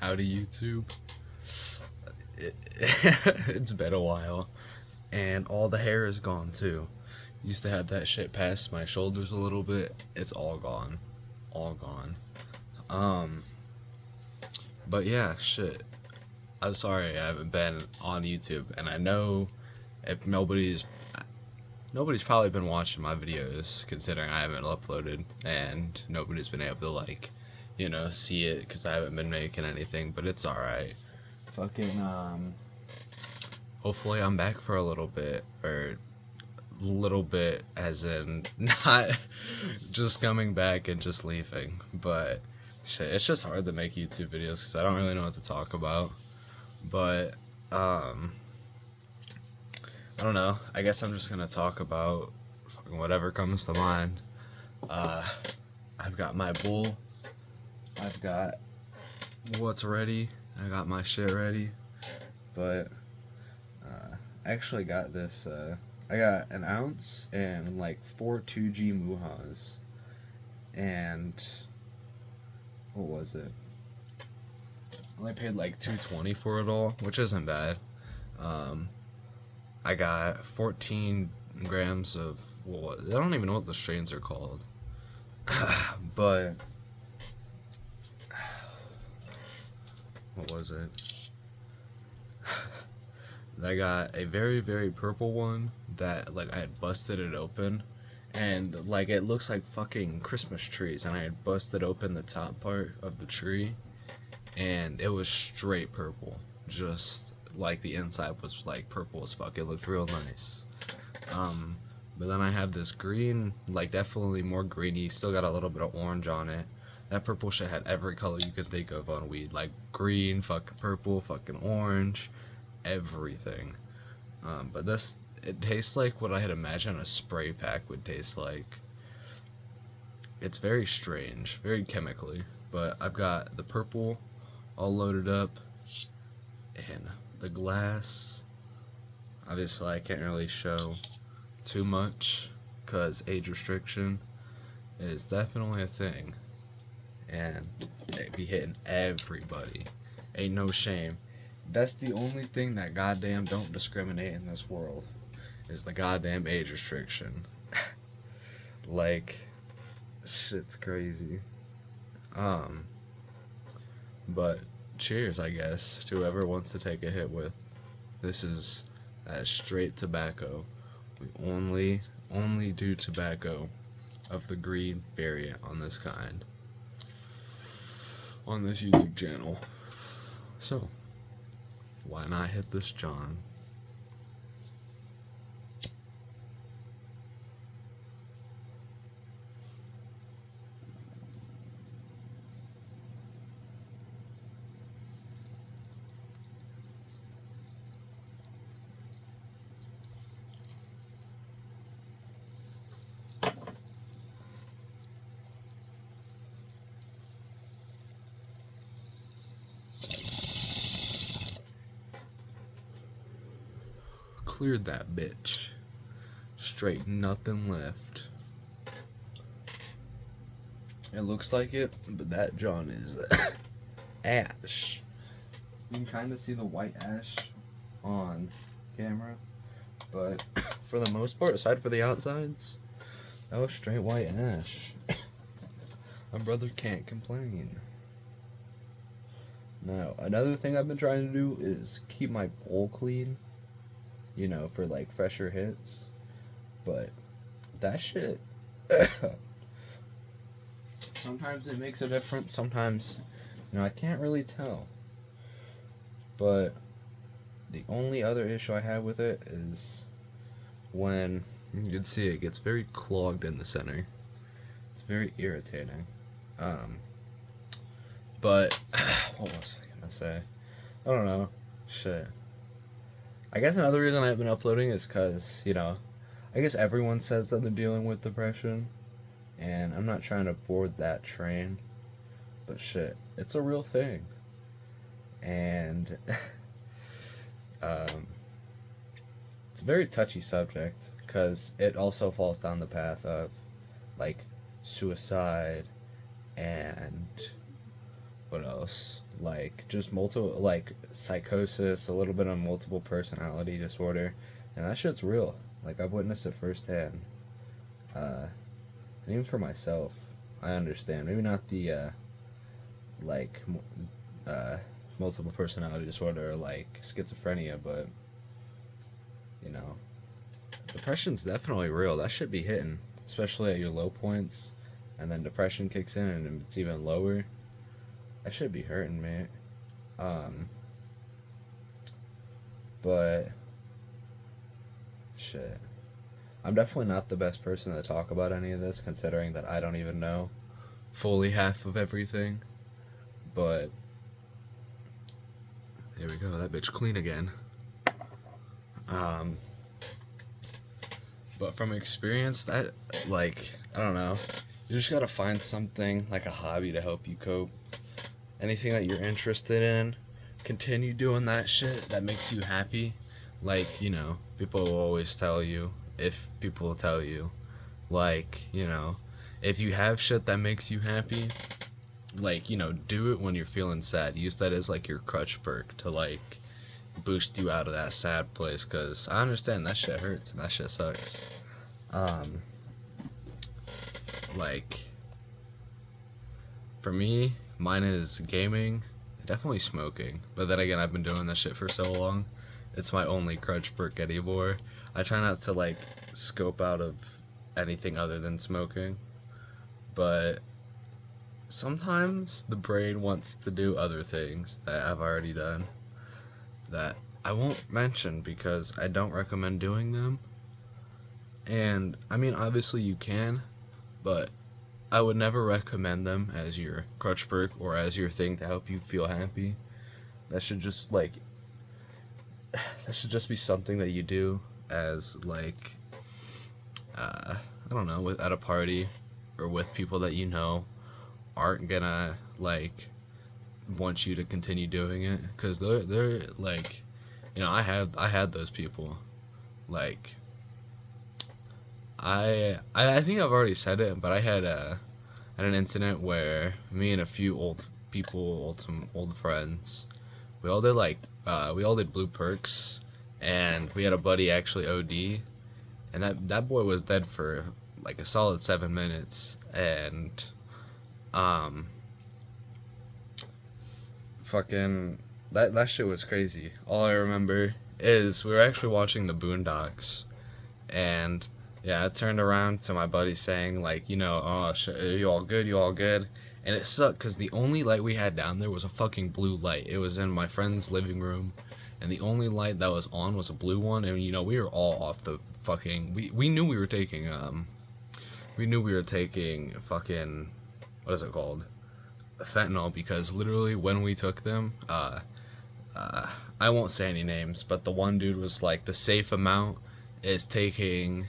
out of YouTube. It's been a while, and all the hair is gone too. Used to have that shit past my shoulders a little bit. It's all gone, all gone. Um, but yeah, shit. I'm sorry I haven't been on YouTube, and I know if nobody's probably been watching my videos considering I haven't uploaded, and nobody's been able to see it because I haven't been making anything. But it's all right. Fucking hopefully I'm back for a little bit, or little bit as in not just coming back and just leaving, but shit, it's just hard to make YouTube videos because I don't really know what to talk about. But I don't know. I guess I'm just gonna talk about fucking whatever comes to mind. I've got my bull. I've got what's ready. I got my shit ready. But I actually got this. I got an ounce and like 4 2G Muhas. And what was it? I only paid like $2.20 for it all, which isn't bad. I got 14 grams of I don't even know what the strains are called, but what was it? I got a very, very purple one that like I had busted it open, and like it looks like fucking Christmas trees, and I had busted open the top part of the tree, and it was straight purple, just like the inside was like purple as fuck. It looked real nice. But then I have this green, like definitely more greeny, still got a little bit of orange on it. That purple shit had every color you could think of on weed, like green, fucking purple, fucking orange, everything. But it tastes like what I had imagined a spray pack would taste like. It's very strange, very chemically, but I've got the purple all loaded up, and the glass, obviously I can't really show too much because age restriction is definitely a thing, and they be hitting everybody. Ain't no shame. That's the only thing that goddamn don't discriminate in this world, is the goddamn age restriction. Like, shit's crazy. But cheers, I guess, to whoever wants to take a hit with. This is straight tobacco. We only do tobacco of the green variant on this kind on this YouTube channel. So, why not hit this John? Cleared that bitch. Straight nothing left. It looks like it, but that John is ash. You can kind of see the white ash on camera, but for the most part, aside for the outsides, that was straight white ash. My brother can't complain. Now, another thing I've been trying to do is keep my bowl clean, for like fresher hits, but that shit, sometimes it makes a difference, sometimes, I can't really tell. But the only other issue I have with it is when you can see it gets very clogged in the center. It's very irritating. But what was I gonna say? I don't know. Shit. I guess another reason I haven't been uploading is because, I guess everyone says that they're dealing with depression, and I'm not trying to board that train, but shit, it's a real thing. And it's a very touchy subject because it also falls down the path of like suicide and what else? Like just multiple, like psychosis, a little bit of multiple personality disorder, and that shit's real. Like I've witnessed it firsthand. And even for myself, I understand. Maybe not the like uh, multiple personality disorder or like schizophrenia, but you know, depression's definitely real. That should be hitting, especially at your low points, and then depression kicks in and it's even lower. That should be hurting, man. Um, but shit, I'm definitely not the best person to talk about any of this, considering that I don't even know fully half of everything. But there we go. That bitch clean again. But from experience, that, like, I don't know. You just gotta find something, like a hobby, to help you cope. Anything that you're interested in, continue doing that shit that makes you happy. Like, you know, people will always tell you, if people will tell you, like, you know, if you have shit that makes you happy, like, you know, do it when you're feeling sad. Use that as, like, your crutch perk to, like, boost you out of that sad place, because I understand that shit hurts and that shit sucks. Like, for me, mine is gaming, definitely smoking, but then again, I've been doing that shit for so long, it's my only crutch perk anymore. I try not to, like, scope out of anything other than smoking, but sometimes the brain wants to do other things that I've already done that I won't mention because I don't recommend doing them. And I mean, obviously you can, but I would never recommend them as your crutch perk or as your thing to help you feel happy. That should just like that should just be something that you do as like I don't know, at a party or with people that you know aren't gonna like want you to continue doing it, because they're like, you know, I had those people. Like I think I've already said it, but I had an incident where me and a few some old friends, we all did like we all did blue perks, and we had a buddy actually OD, and that boy was dead for like a solid 7 minutes, and fucking that shit was crazy. All I remember is we were actually watching the Boondocks, and yeah, I turned around to my buddy saying like, you know, oh shit, are you all good? You all good? And it sucked because the only light we had down there was a fucking blue light. It was in my friend's living room, and the only light that was on was a blue one. And you know, we were all off the fucking. We knew we were taking fucking, what is it called? Fentanyl, because literally when we took them, I won't say any names, but the one dude was like, the safe amount is taking,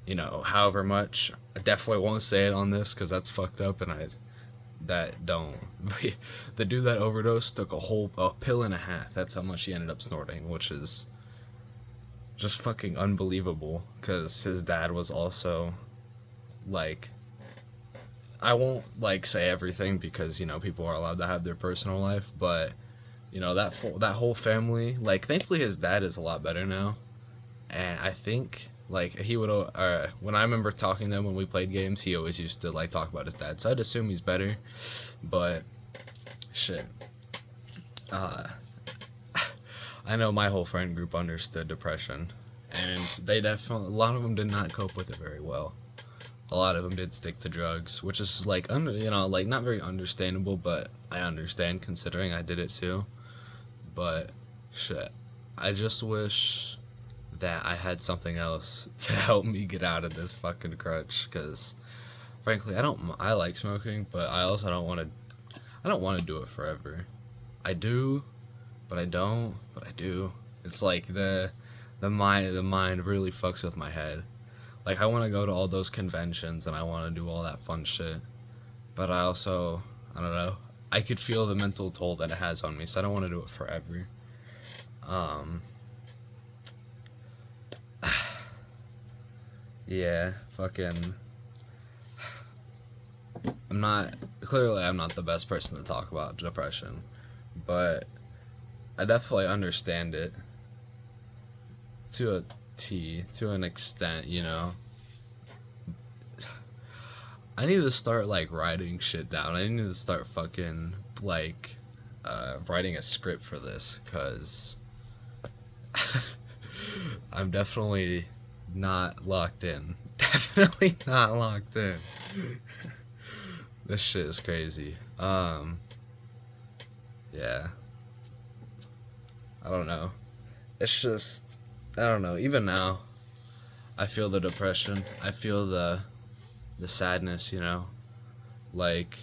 you know, however much. I definitely won't say it on this because that's fucked up, and the dude that overdosed took a pill and a half. That's how much he ended up snorting, which is just fucking unbelievable, because his dad was also like, I won't like say everything because, you know, people are allowed to have their personal life, but you know, that whole family, like, thankfully his dad is a lot better now, and I think like he would when I remember talking to him when we played games, he always used to like talk about his dad, so I'd assume he's better. But shit, I know my whole friend group understood depression, and they definitely, a lot of them did not cope with it very well. A lot of them did stick to drugs, which is like you know, like not very understandable, but I understand considering I did it too. But shit, I just wish that I had something else to help me get out of this fucking crutch, because frankly, I like smoking, but I also I don't want to do it forever. I do, but I don't, but I do. It's like the mind really fucks with my head. Like, I want to go to all those conventions and I want to do all that fun shit, but I also, I don't know, I could feel the mental toll that it has on me, so I don't want to do it forever. Yeah, fucking, I'm not the best person to talk about depression, but I definitely understand it to a to an extent, you know. I need to start like writing shit down. I need to start fucking like writing a script for this, cause I'm definitely not locked in. Definitely not locked in. This shit is crazy. Yeah. I don't know. It's just, I don't know. Even now, I feel the depression. I feel the sadness, you know, like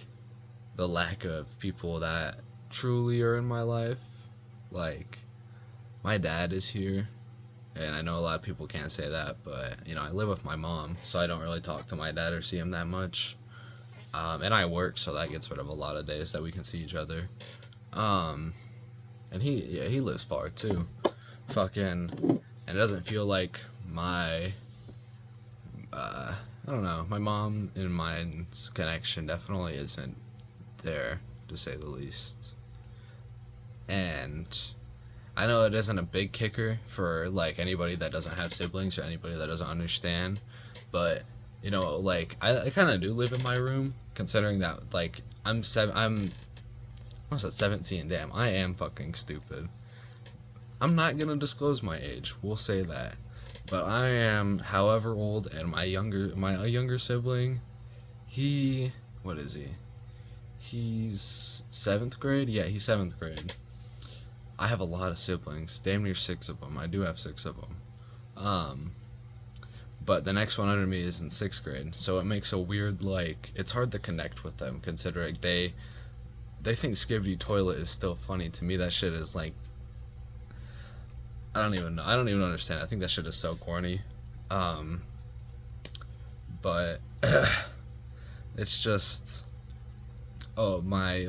the lack of people that truly are in my life. Like my dad is here, and I know a lot of people can't say that, but you know, I live with my mom, so I don't really talk to my dad or see him that much. And I work, so that gets rid of a lot of days that we can see each other. And he lives far too. Fucking, and it doesn't feel like my I don't know, my mom and mine's connection definitely isn't there, to say the least. And I know it isn't a big kicker for like anybody that doesn't have siblings or anybody that doesn't understand, but you know, like I kind of do live in my room, considering that like I'm almost at 17. Damn, I am fucking stupid. I'm not gonna disclose my age. We'll say that. But I am, however old, and my younger sibling, what is he? He's 7th grade? Yeah, he's 7th grade. I have a lot of siblings, damn near 6 of them. I do have 6 of them. But the next one under me is in 6th grade, so it makes a weird, like, it's hard to connect with them, considering they think Skibidi Toilet is still funny. To me, that shit is like, I don't even know. I don't even understand. I think that shit is so corny. But it's just, oh, my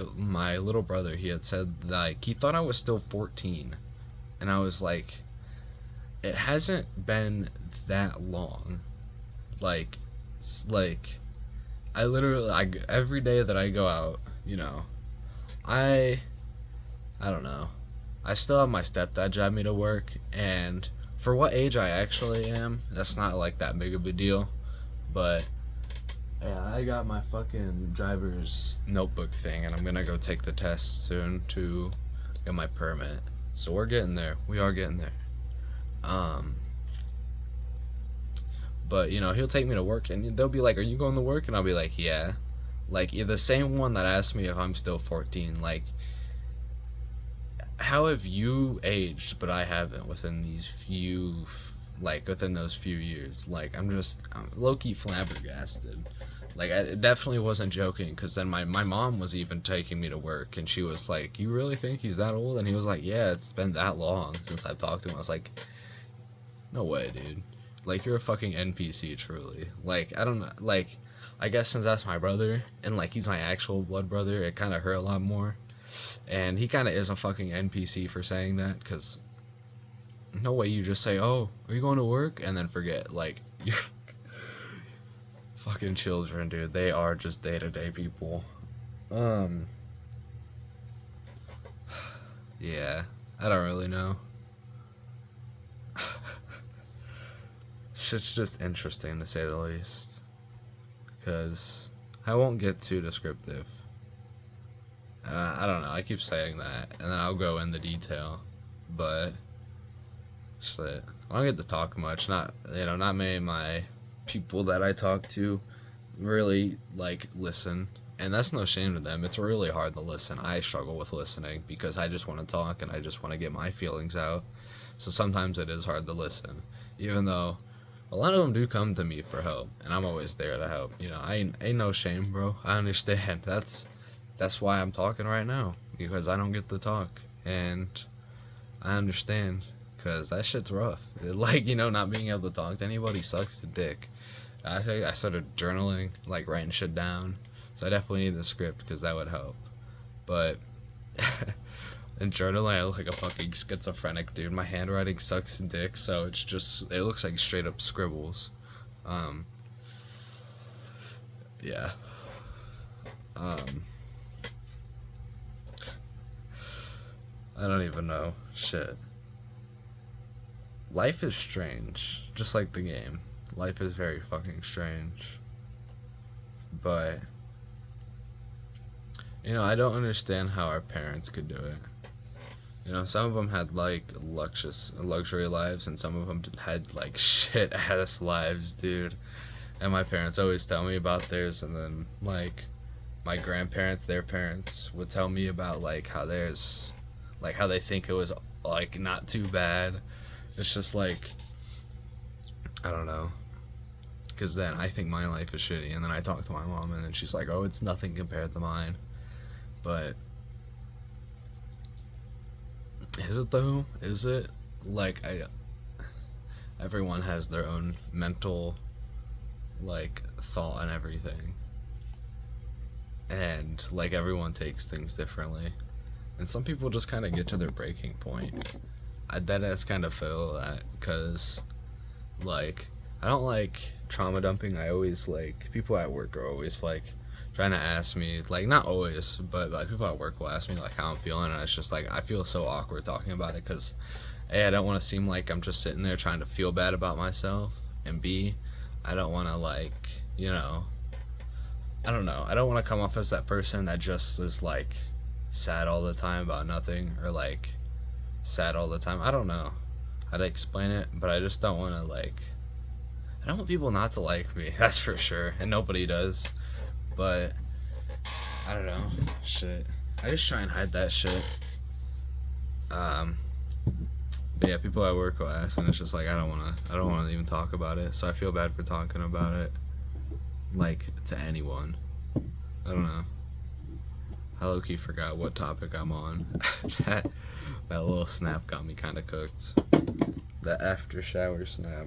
little brother, he had said like he thought I was still 14, and I was like, it hasn't been that long. Like I literally, every day that I go out, you know, I don't know. I still have my stepdad drive me to work, and for what age I actually am, that's not like that big of a deal. But yeah, I got my fucking driver's notebook thing, and I'm gonna go take the test soon to get my permit. So we're getting there. We are getting there. But you know, he'll take me to work, and they'll be like, "Are you going to work?" And I'll be like, "Yeah." Like, you're the same one that asked me if I'm still 14. Like, how have you aged, but I haven't within within those few years? Like, I'm low-key flabbergasted. Like, I definitely wasn't joking, because then my mom was even taking me to work, and she was like, "You really think he's that old?" And he was like, "Yeah, it's been that long since I've talked to him." I was like, no way, dude. Like, you're a fucking NPC, truly. Like, I don't know, like, I guess since that's my brother, and like he's my actual blood brother, it kind of hurt a lot more. And he kind of is a fucking NPC for saying that, because no way you just say, "Oh, are you going to work?" and then forget. Like, you're fucking children, dude. They are just day-to-day people. Yeah, I don't really know. Shit's just interesting, to say the least. Because I won't get too descriptive. I don't know, I keep saying that, and then I'll go into detail, but shit, I don't get to talk much. Not many of my people that I talk to really like listen, and that's no shame to them. It's really hard to listen. I struggle with listening because I just want to talk and I just want to get my feelings out. So sometimes it is hard to listen, even though a lot of them do come to me for help, and I'm always there to help. You know, I ain't no shame, bro. I understand. That's why I'm talking right now, because I don't get to talk, and I understand, because that shit's rough. Like, you know, not being able to talk to anybody sucks to dick. I think I started journaling, like writing shit down, so I definitely need the script, because that would help. But in journaling, I look like a fucking schizophrenic, dude. My handwriting sucks to dick, so it looks like straight up scribbles. Yeah. Um, I don't even know. Shit. Life is strange, just like the game. Life is very fucking strange. But, I don't understand how our parents could do it. Some of them had, like, luxury lives, and some of them had, like, shit-ass lives, dude. And my parents always tell me about theirs, and then, like, my grandparents, their parents, would tell me about, like, how theirs, like, how they think it was, like, not too bad. It's just, like, I don't know. Because then I think my life is shitty, and then I talk to my mom, and then she's like, oh, it's nothing compared to mine. But is it though? Is it? Like, everyone has their own mental, like, thought and everything. And, like, everyone takes things differently. And some people just kind of get to their breaking point. I deadass kind of feel that, because, like, I don't like trauma dumping. I always, like, people at work are always, like, trying to ask me, like, not always, but, like, people at work will ask me, like, how I'm feeling, and it's just, like, I feel so awkward talking about it, because, A, I don't want to seem like I'm just sitting there trying to feel bad about myself, and B, I don't want to, like, I don't know, I don't want to come off as that person that just is, like, sad all the time about nothing, or, like, sad all the time. I don't know how to explain it, but I just don't want to, like, I don't want people not to like me, that's for sure, and nobody does. But I don't know, shit. I just try and hide that shit. But yeah, people at work will ask, and it's just like I don't wanna even talk about it. So I feel bad for talking about it, like, to anyone. I don't know. I low-key forgot what topic I'm on. that little snap got me kind of cooked. The after shower snap.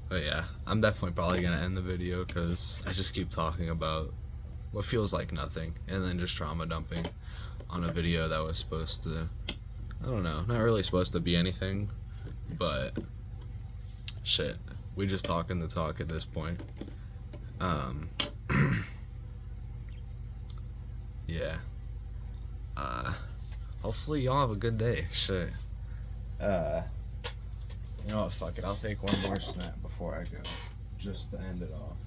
But yeah, I'm definitely probably gonna end the video because I just keep talking about what feels like nothing and then just trauma dumping on a video that was supposed to, I don't know, not really supposed to be anything, but shit, we just talking the talk at this point. Yeah. Hopefully y'all have a good day. Shit. You know what, fuck it, I'll take one more snap before I go, just to end it off.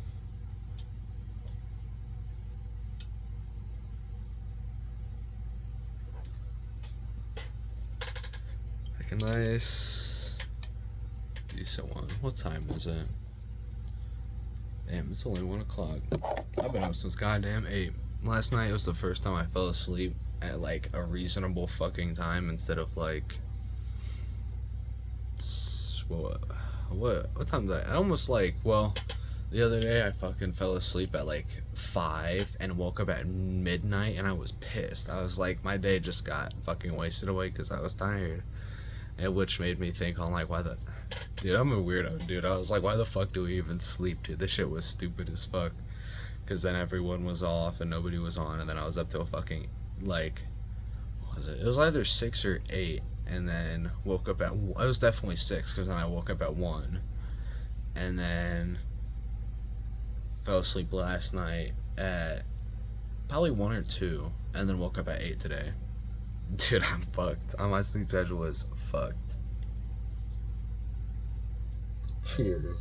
Like a nice, decent one. What time is it? Damn, it's only 1 o'clock. I've been up since goddamn 8. Last night was the first time I fell asleep at, like, a reasonable fucking time instead of, like, what time did I almost, like, well, the other day I fucking fell asleep at, like, 5 and woke up at midnight, and I was pissed. I was like, my day just got fucking wasted away because I was tired, and which made me think, I'm like, dude, I'm a weirdo, dude. I was like, why the fuck do we even sleep, dude? This shit was stupid as fuck, because then everyone was off and nobody was on, and then I was up till fucking, like, what was it? It was either 6 or 8. And then woke up at, it was definitely 6, because then I woke up at 1, and then fell asleep last night at probably 1 or 2, and then woke up at 8 today. Dude, I'm fucked. My sleep schedule is fucked. Cheers.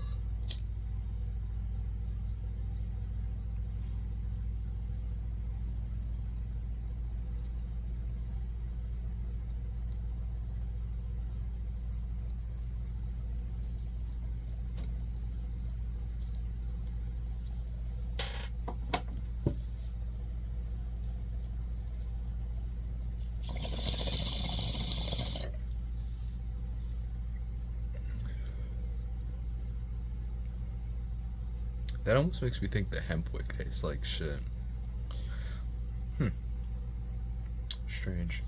That almost makes me think the hemp wick tastes like shit. Strange.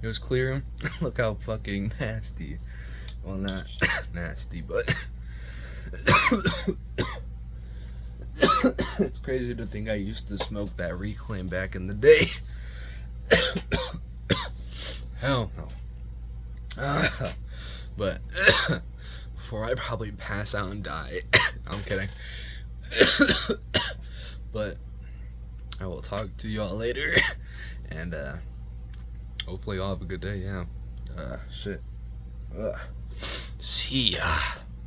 It was clear. Look how fucking nasty. Well, not nasty, but it's crazy to think I used to smoke that Reclaim back in the day. Hell no. But before I probably pass out and die. I'm kidding. But I will talk to y'all later. And hopefully y'all have a good day. Yeah. Shit. See ya.